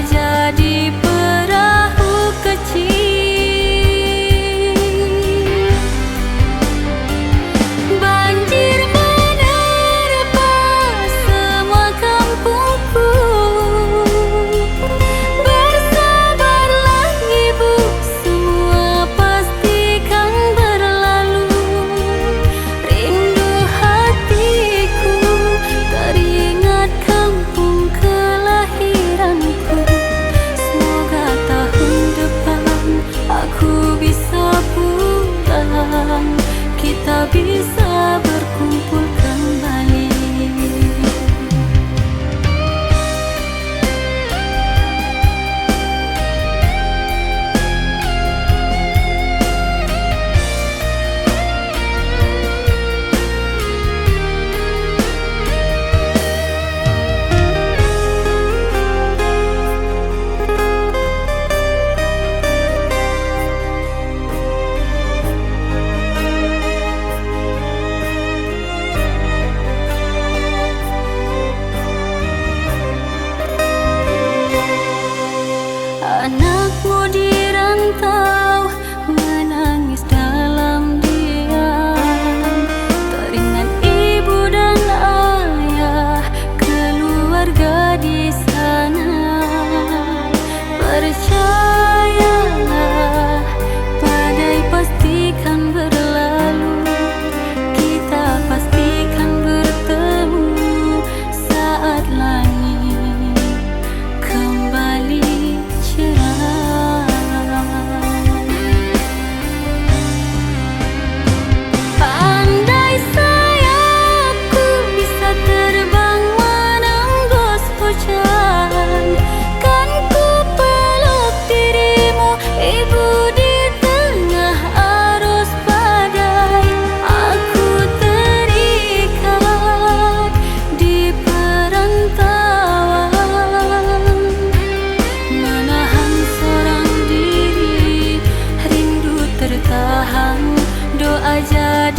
jadi perahu kecil. Banjir menerpa semua kampungku. Bersabarlah ibu, semua pasti kan berlalu. Rindu hatiku teringat kampung kelahiranku. Semoga tahun depan aku bisa pulang, kita bisa berkumpul kembali. Anakmu dirantau menangis dalam diam, teringat ibu dan ayah, keluarga di sana. Percayalah, badai pastikan berlalu, kita pastikan bertemu saat langit kembali. Andai sayapku bisa terbang menembus hujan, kan ku peluk dirimu ibu di tengah arus badai. Aku terikat di perantauan, menahan seorang diri, rindu tertahan, doa jadi